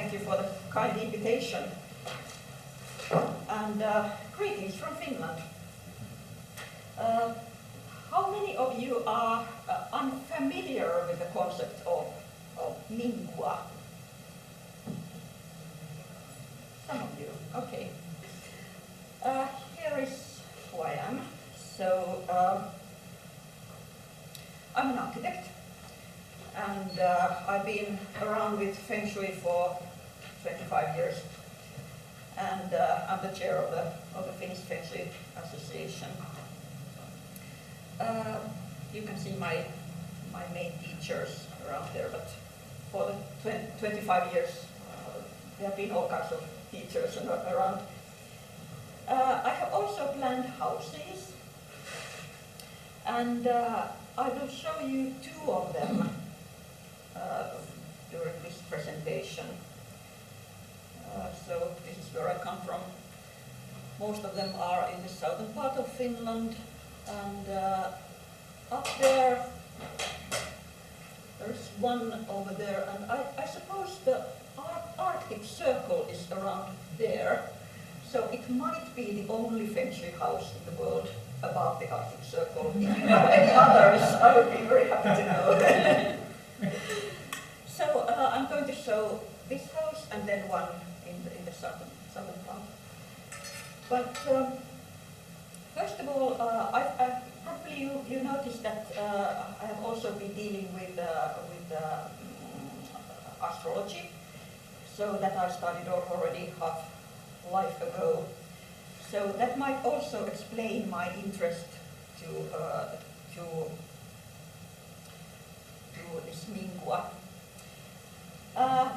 thank you for the kind invitation. And greetings from Finland. How many of you are unfamiliar with the concept of Mingua? Some of you, okay. Here is who I am. So, I'm an architect, and I've been around with Feng Shui for 25 years. And I'm the chair of the Finnish Feng Shui Association. You can see my main teachers around there, but for the 25 years, there have been all kinds of teachers around. I have also planned houses, and I will show you two of them during this presentation. So this is where I come from. Most of them are in the southern part of Finland, and up there's one over there, and I suppose the Arctic Circle is around there. So it might be the only Feng Shui house in the world above the Arctic Circle. If you know any others, I would be very happy to know. So I'm going to show this house and then one in the southern part. But first of all, probably you noticed that I have also been dealing with astrology. So that I started already half life ago. So that might also explain my interest to this Mingua.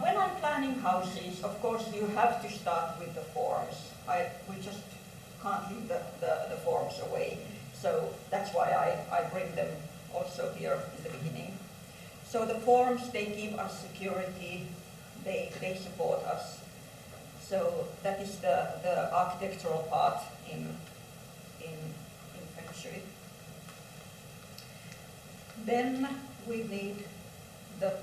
When I'm planning houses, of course, you have to start with the forms. We just can't leave the forms away. So that's why I bring them also here in the beginning. So the forms, they give us security, they support us. So that is the architectural part in Feng Shui. Then we need the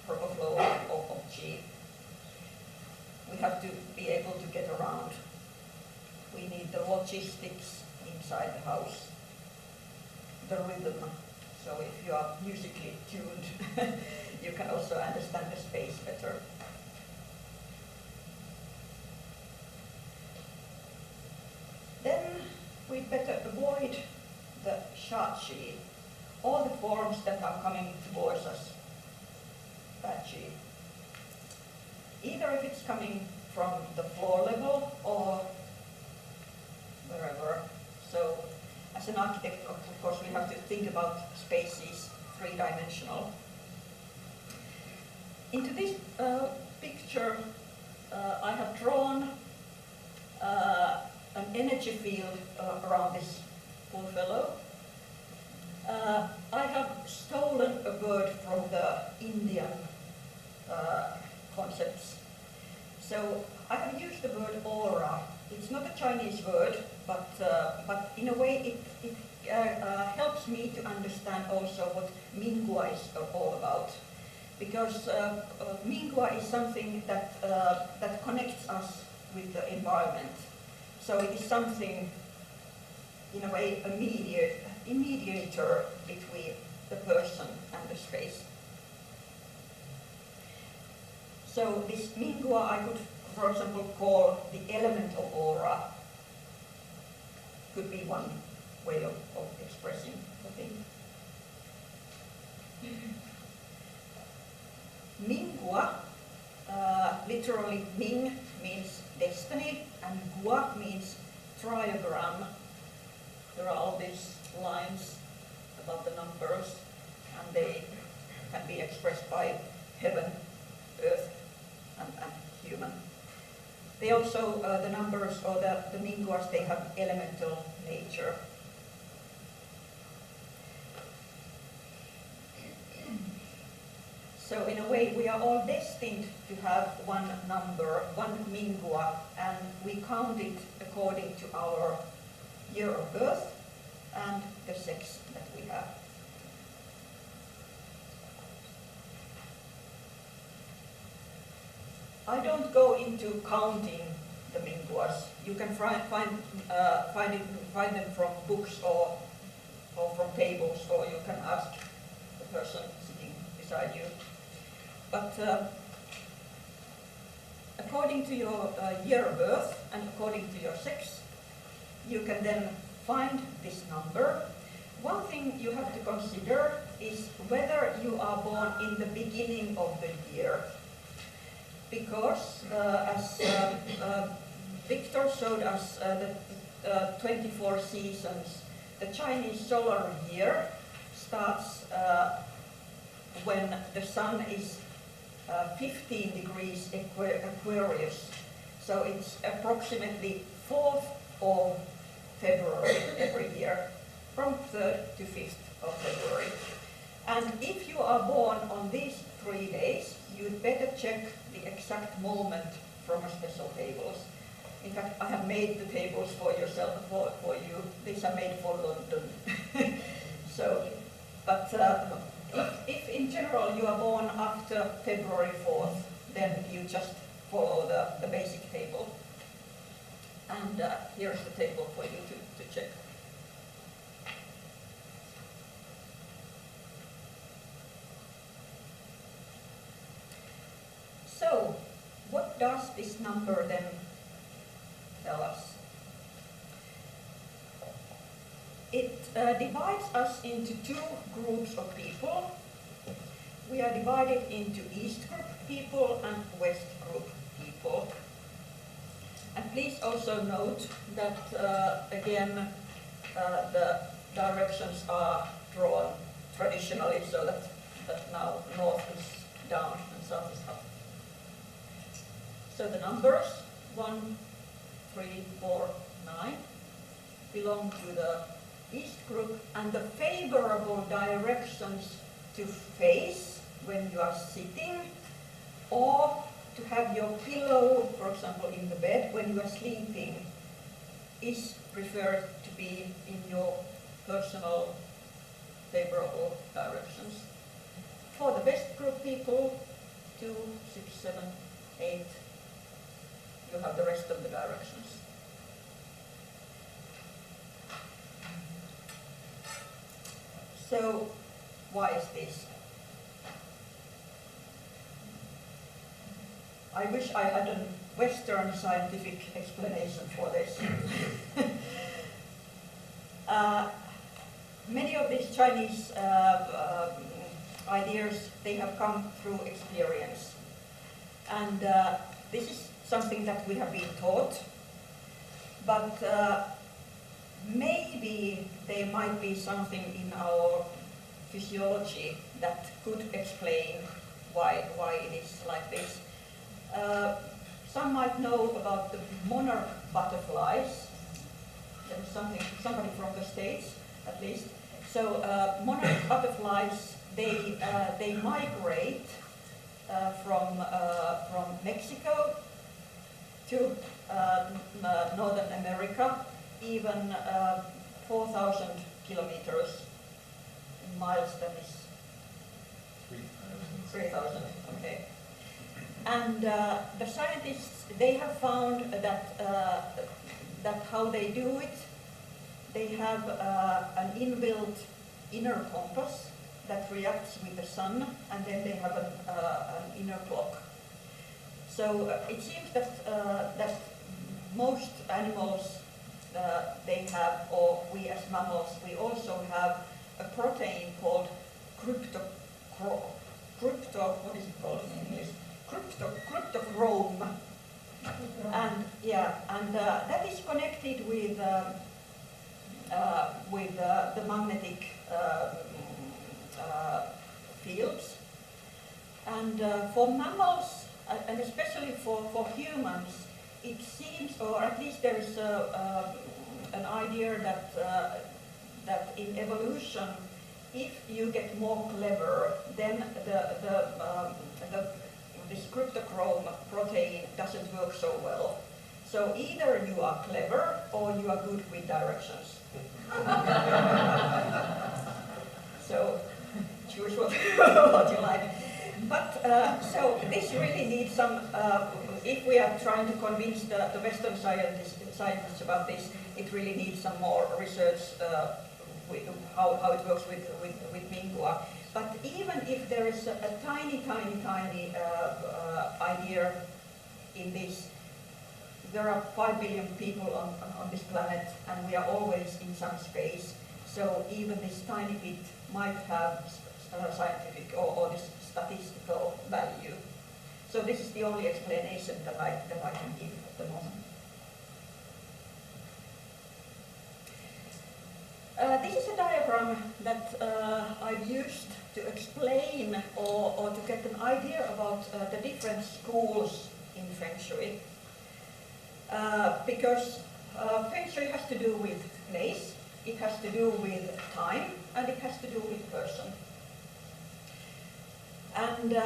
proper flow of qi. We have to be able to get around. We need the logistics inside the house, the rhythm. So if you are musically tuned, you can also understand the space better. Then we'd better avoid the shachi, all the forms that are coming towards us, bad qi. Either if it's coming from the floor level or wherever. So as an architect, of course, we have to think about spaces, three-dimensional. Into this picture, I have drawn an energy field around this poor fellow. I have stolen a word from the Indian concepts. So I have used the word aura. It's not a Chinese word, but in a way it helps me to understand also what Mingua is all about. Because Mingua is something that connects us with the environment. So it is something, in a way, a mediator between the person and the space. So this Mingua I could, for example, call the element of aura. Could be one way of expressing the thing. Mingua, literally Ming means destiny, and Gua means triagram. There are all these lines above the numbers, and they can be expressed by heaven, earth, and human. They also, the numbers or the Minguas, they have elemental nature. So in a way, we are all destined to have one number, one Mingua, and we count it according to our year of birth and the sex that we have. I don't go into counting the Minguas. You can find them from books or from tables, or you can ask the person sitting beside you. But according to your year of birth and according to your sex, you can then find this number. One thing you have to consider is whether you are born in the beginning of the year. Because as Victor showed us the 24 seasons, the Chinese solar year starts when the sun is 15 degrees Aquarius. So it's approximately 4th of February every year, from 3rd to 5th of February. And if you are born on these 3 days, you'd better check the exact moment from a special tables. In fact, I have made the tables for you. These are made for London. So, but if in general you are born after February 4th, then you just follow the basic table. And here's the table for you to check. So, what does this number then tell us? It divides us into two groups of people. We are divided into East group people and West group people. And please also note that, again, the directions are drawn traditionally so that now north is down and south is up. So the numbers 1, 3, 4, 9 belong to the East group, and the favorable directions to face when you are sitting or to have your pillow, for example, in the bed when you are sleeping, is preferred to be in your personal favorable directions. For the West group people, 2, 6, 7, 8, you have the rest of the directions. So, why is this? I wish I had a Western scientific explanation for this. Many of these Chinese ideas, they have come through experience. And this is something that we have been taught, but maybe there might be something in our physiology that could explain why it is like this. Some might know about the monarch butterflies. There was somebody from the States, at least. So monarch butterflies, they migrate from Mexico to Northern America, even 4,000 kilometers. In miles, that is 3,000. Okay. And the scientists, they have found that that how they do it, they have an inbuilt inner compass that reacts with the sun, and then they have an inner clock. So it seems that that most animals they have, or we as mammals, we also have a protein called what is it called in English? Cryptochrome. And yeah, and that is connected with the magnetic fields. And for mammals, and especially for humans, it seems, or at least there is an idea that in evolution, if you get more clever, then this cryptochrome protein doesn't work so well. So either you are clever or you are good with directions. So choose what you like. So this really needs some, if we are trying to convince the Western scientists about this, it really needs some more research with how it works with Mingua. But even if there is a tiny idea in this, there are 5 billion people on this planet, and we are always in some space. So even this tiny bit might have scientific or this statistical value. So this is the only explanation that I can give at the moment. This is a diagram that I've used to explain or to get an idea about the different schools in Feng Shui. Because Feng Shui has to do with place, it has to do with time, and it has to do with person. And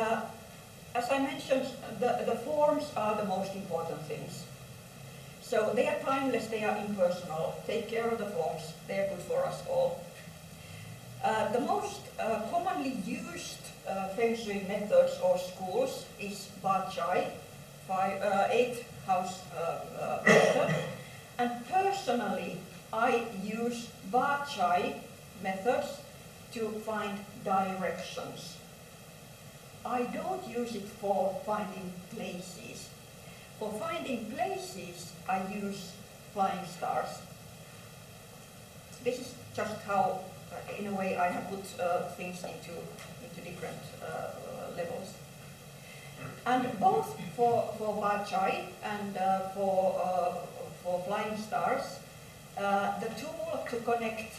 as I mentioned, the forms are the most important things. So they are timeless, they are impersonal. Take care of the forms, they are good for us all. The most commonly used Feng Shui methods or schools is Ba Chai, 8-house method. And personally, I use Ba Chai methods to find directions. I don't use it for finding places. For finding places, I use flying stars. This is just how, in a way, I have put things into different levels. And both for Ba Chai and for flying stars, the tool to connect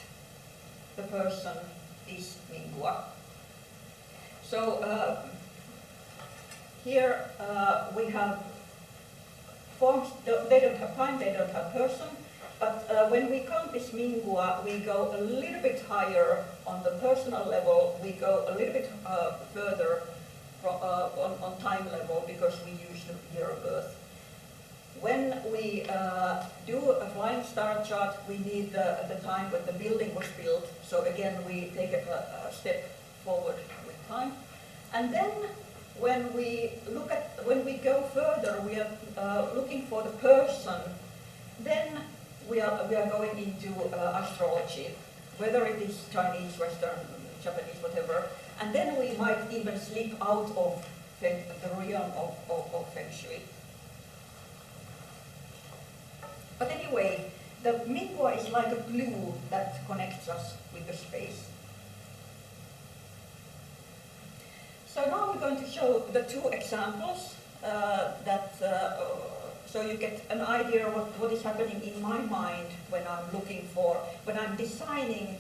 the person is Mingua. So here we have forms, they don't have time, they don't have person, but when we count this Mingua, we go a little bit higher on the personal level, we go a little bit further from, on time level because we use the year of birth. When we do a flying star chart, we need the time when the building was built, so again we take a step forward with time. And then when we go further, we are looking for the person, then we are going into astrology, whether it is Chinese, Western, Japanese, whatever, and then we might even slip out of the realm of Feng Shui. But anyway, the Mingua is like a glue that connects us with the space. So now we're going to show the two examples so you get an idea of what is happening in my mind when I'm designing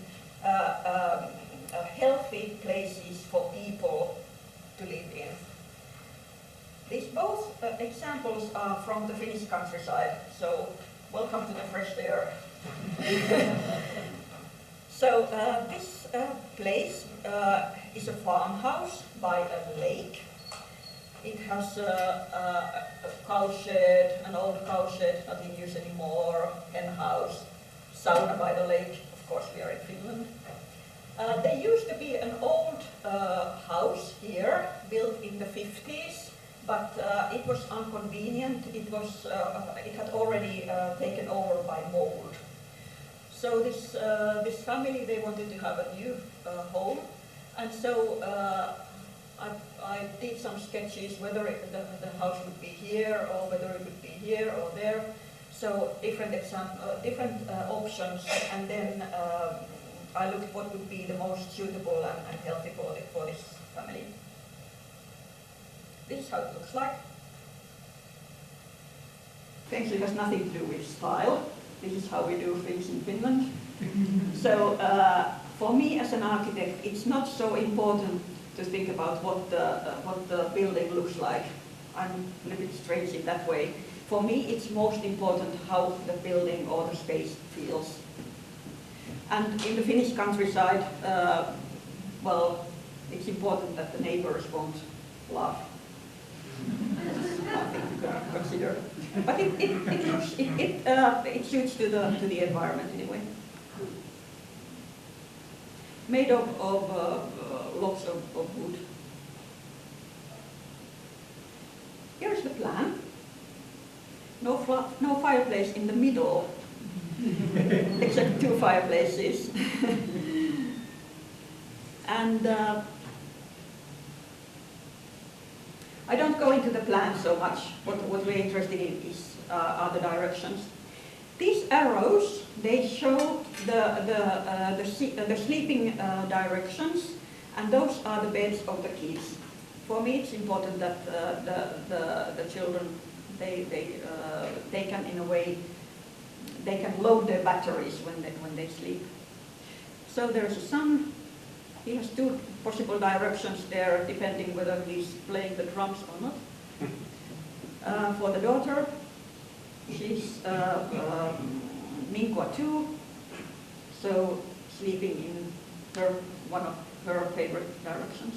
healthy places for people to live in. These both examples are from the Finnish countryside, so welcome to the fresh air. So this place is a farmhouse by a lake. It has a cow shed, an old cow shed, not in use anymore, hen house, sauna by the lake. Of course, we are in Finland. There used to be an old house here, built in the 50s, but it was inconvenient. It had already taken over by mold. So this family, they wanted to have a new home, and so I did some sketches whether the house would be here or whether it would be here or there. So different options, and then I looked what would be the most suitable and healthy for this family. This is how it looks like. Feng Shui has nothing to do with style. This is how we do things in Finland. So for me as an architect, it's not so important to think about what the building looks like. I'm a little bit strange in that way. For me, it's most important how the building or the space feels. And in the Finnish countryside, well, it's important that the neighbors won't laugh. That's something to consider. But it suits to the environment anyway. Made of lots of wood. Here's the plan. No fireplace in the middle, except 2 fireplaces. And I don't go into the plan so much. What we're interested in is are the directions. These arrows, they show the sleeping directions, and those are the beds of the kids. For me, it's important that the children, they can, in a way, they can load their batteries when they sleep. So there's a son. He has 2 possible directions there, depending whether he's playing the drums or not. For the daughter, she's Mingua 2, so sleeping in one of her favorite directions.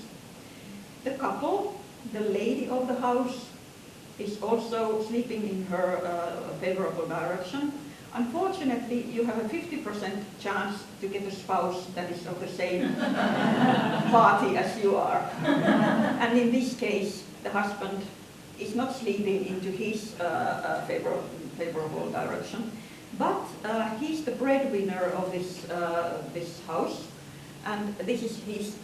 The couple, the lady of the house, is also sleeping in her favorable direction. Unfortunately, you have a 50% chance to get a spouse that is of the same party as you are. And in this case, the husband is not sleeping into his favorable direction, but he's the breadwinner of this house, and this is his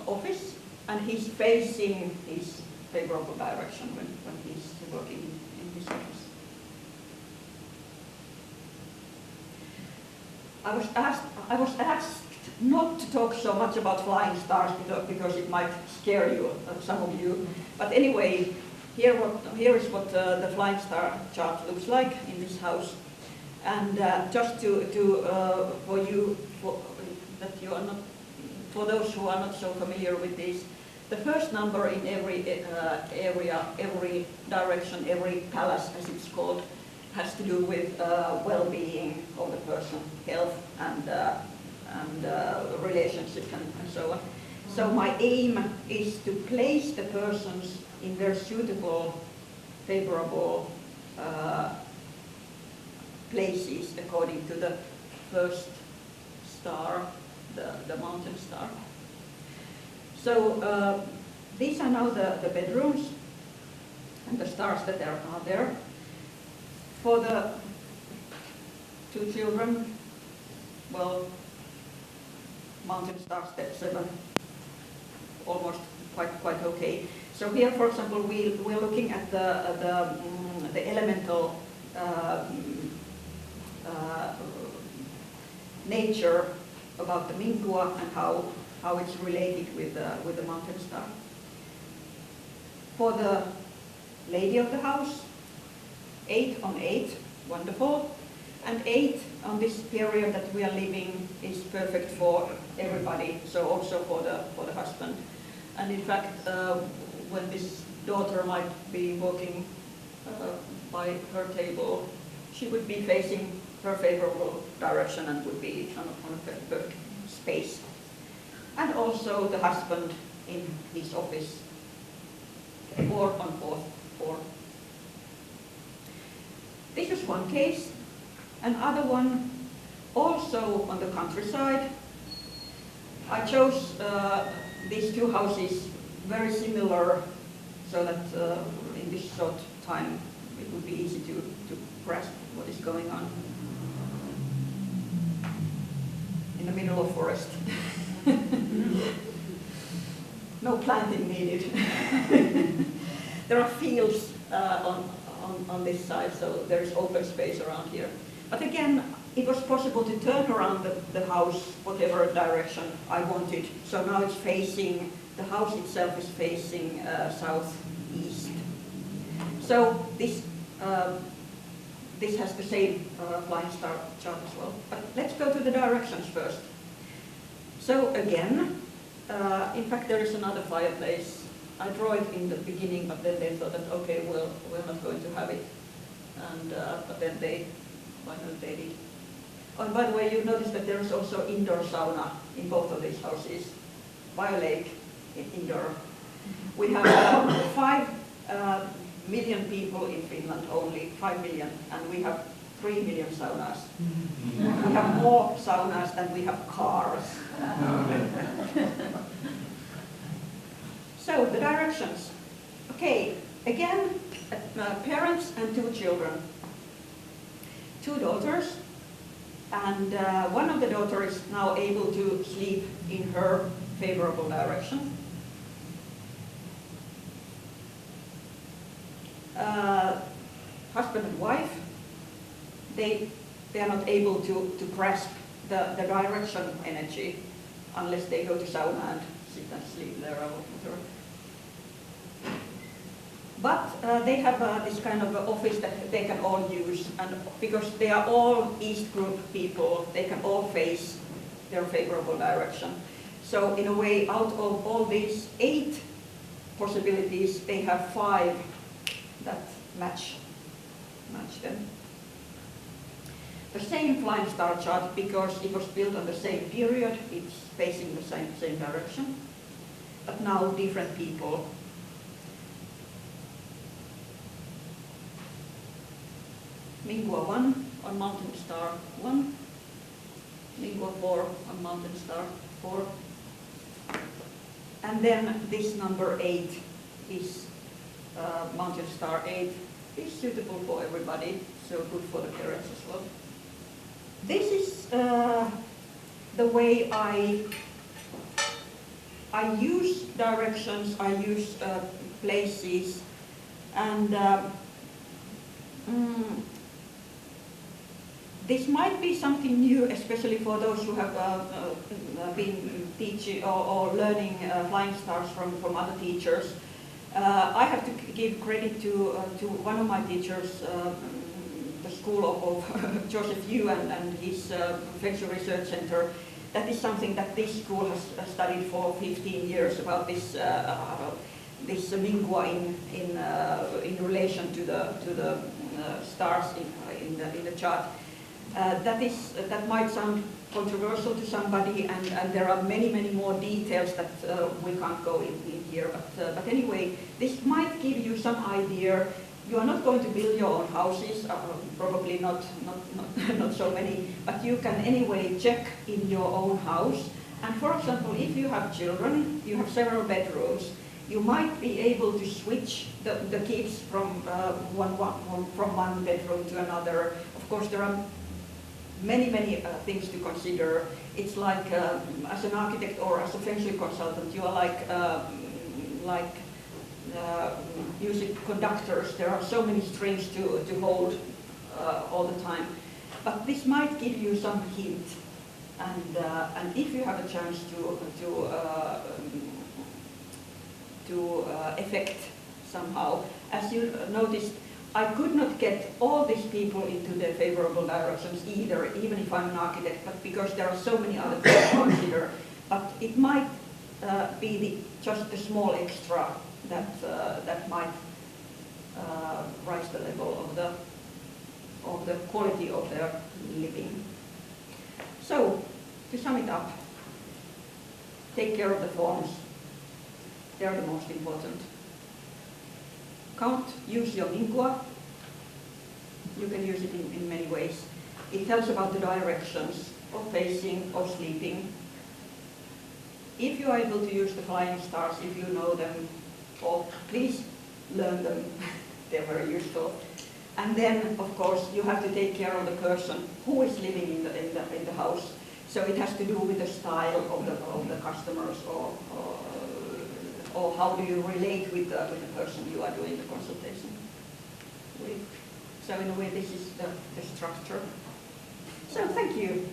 office, and he's facing his favorable direction when he's working in his office. I was asked not to talk so much about flying stars because it might scare you, some of you. But anyway, here is what the flying star chart looks like in this house. And just for those who are not so familiar with this, the first number in every area, every direction, every palace, as it's called, has to do with well-being of the person, health and relationships and so on. So my aim is to place the persons in their suitable, favorable places according to the first star, the mountain star. So these are now the bedrooms and the stars that are there. For the 2 children, well, mountain stars, step 7, almost quite okay. So here, for example, we're looking at the elemental nature about the Mingua and how it's related with the mountain star. For the lady of the house, 8 on 8, wonderful. And 8 on this period that we are living is perfect for everybody, so also for the husband. And in fact, when this daughter might be walking by her table, she would be facing her favorable direction and would be on a perfect space. And also the husband in his office, 4 on 4. This is one case. Another one, also on the countryside. I chose these 2 houses very similar, so that in this short time it would be easy to grasp what is going on. In the middle of forest. No planting needed. There are fields on this side, so there is open space around here. But again, it was possible to turn around the house whatever direction I wanted. So now it's facing, the house itself is facing southeast. So this has the same flying star chart as well. But let's go to the directions first. So again, in fact there is another fireplace. I draw it in the beginning, but then they thought that okay, well, we're not going to have it. And but then they finally they did. Oh, and by the way, you notice that there is also indoor sauna in both of these houses. By a lake, indoor. We have 5 million people in Finland, only 5 million, and we have 3 million saunas. We have more saunas than we have cars. So the directions. Okay, Again, parents and 2 children. 2 daughters, and one of the daughters is now able to sleep in her favorable direction. Husband and wife, they are not able to grasp the direction energy unless they go to sauna and sit and sleep there or whatever. But they have this kind of office that they can all use, and because they are all East Group people, they can all face their favorable direction. So in a way, out of all these 8 possibilities, they have 5 that match them. The same flying star chart, because it was built on the same period, it's facing the same direction, but now different people. Mingua 1 on mountain star 1, Mingua 4 on mountain star 4, and then this number 8 is mountain star 8 is suitable for everybody, so good for the parents as well. This is the way I use directions, I use places, and this might be something new, especially for those who have been teaching or learning flying stars from other teachers. I have to give credit to one of my teachers, the school of Joseph Yu and his Feng Shui Research Center. That is something that this school has studied for 15 years about this Mingua in relation to the stars in the chart. That might sound controversial to somebody, and there are many more details that we can't go in here. But anyway, this might give you some idea. You are not going to build your own houses, probably not so many, but you can anyway check in your own house. And for example, if you have children, you have several bedrooms, you might be able to switch the kids from one bedroom to another. Of course, there are many things to consider. It's like as an architect or as a Feng Shui consultant, you are like music conductors. There are so many strings to hold all the time. But this might give you some hint, and if you have a chance to affect somehow, as you noticed, I could not get all these people into their favorable directions either, even if I'm an architect, but because there are so many other things to consider. But it might be just a small extra that might rise the level of the quality of their living. So, to sum it up, take care of the forms. They are the most important. Count, use your Mingua. You can use it in many ways. It tells about the directions of facing or sleeping. If you are able to use the flying stars, if you know them, please learn them. They're very useful. And then, of course, you have to take care of the person who is living in the house. So it has to do with the style of the customers, or how do you relate with the person you are doing the consultation with. So in a way, this is the structure. So thank you.